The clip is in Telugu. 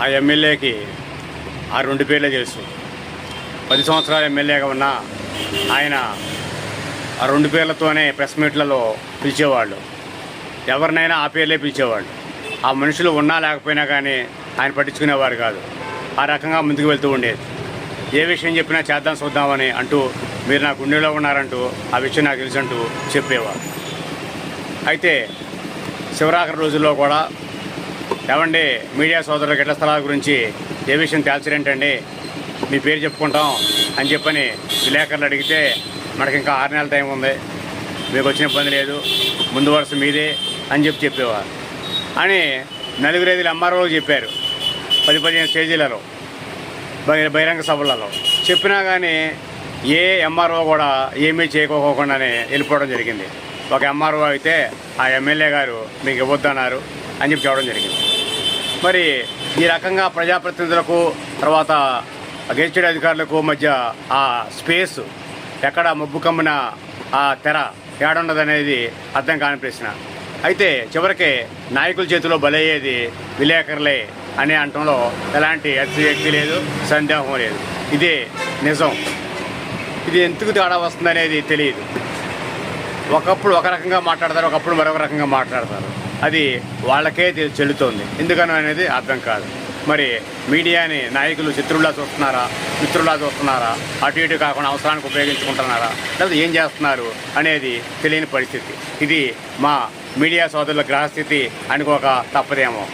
ఆ ఎమ్మెల్యేకి ఆ 2 పేర్లే తెలుసు. 10 సంవత్సరాలు ఎమ్మెల్యేగా ఉన్న ఆయన ఆ 2 పేర్లతోనే ప్రెస్ మీట్లలో పిలిచేవాళ్ళు. ఎవరినైనా ఆ పేర్లే పిలిచేవాళ్ళు. ఆ మనుషులు ఉన్నా లేకపోయినా కానీ ఆయన పట్టించుకునేవారు కాదు. ఆ రకంగా ముందుకు వెళ్తూ ఉండేది. ఏ విషయం చెప్పినా చేద్దాం చూద్దామని అంటూ, మీరు నా గుండెలో ఉన్నారంటూ, ఆ విషయం నాకు తెలుసు అంటూ చెప్పేవారు. అయితే శివరాత్రి రోజుల్లో కూడా, ఏమండి మీడియా సోదరులకు ఇళ్ల స్థలాల గురించి ఏ విషయం తేల్చరేంటండి, మీ పేరు చెప్పుకుంటాం అని చెప్పని విలేకరులు అడిగితే, మనకి ఇంకా 6 నెలల టైం ఉంది, మీకు వచ్చిన ఇబ్బంది లేదు, ముందు వరుస మీదే అని చెప్పేవారు. అని 4-5 ఎంఆర్ఓలు చెప్పారు. 10-15 స్టేజీలలో, బహిరంగ సభలలో చెప్పినా కానీ ఏ ఎంఆర్ఓ కూడా ఏమీ చేయకోకుండానే వెళ్ళిపోవడం జరిగింది. ఒక ఎంఆర్ఓ అయితే ఆ ఎమ్మెల్యే గారు మీకు ఇవ్వద్దన్నారు అని చెప్పడం జరిగింది. మరి ఈ రకంగా ప్రజాప్రతినిధులకు తర్వాత గెజిటెడ్ అధికారులకు మధ్య ఆ స్పేస్ ఎక్కడ మబ్బు కమ్మిన ఆ తెర ఏడున్నదనేది అర్థం కాని ప్రశ్న. అయితే చివరికి నాయకుల చేతిలో బలయ్యేది విలేకరులే అనే అంటంలో ఎలాంటి అతిశయోక్తి లేదు, సందేహం లేదు. ఇదే నిజం. ఇది ఎందుకు తేడా వస్తుందనేది తెలియదు. ఒకప్పుడు ఒక రకంగా మాట్లాడతారు, ఒకప్పుడు మరొక రకంగా మాట్లాడతారు. అది వాళ్ళకే చెల్లుతోంది. ఎందుకని అనేది అర్థం కాదు. మరి మీడియాని నాయకులు శత్రువులా చూస్తున్నారా, మిత్రులా చూస్తున్నారా, అటు ఇటు కాకుండా అవసరానికి ఉపయోగించుకుంటున్నారా, లేకపోతే ఏం చేస్తున్నారు అనేది తెలియని పరిస్థితి. ఇది మా మీడియా సోదరుల గ్రహస్థితి అనుకోక తప్పదేమో.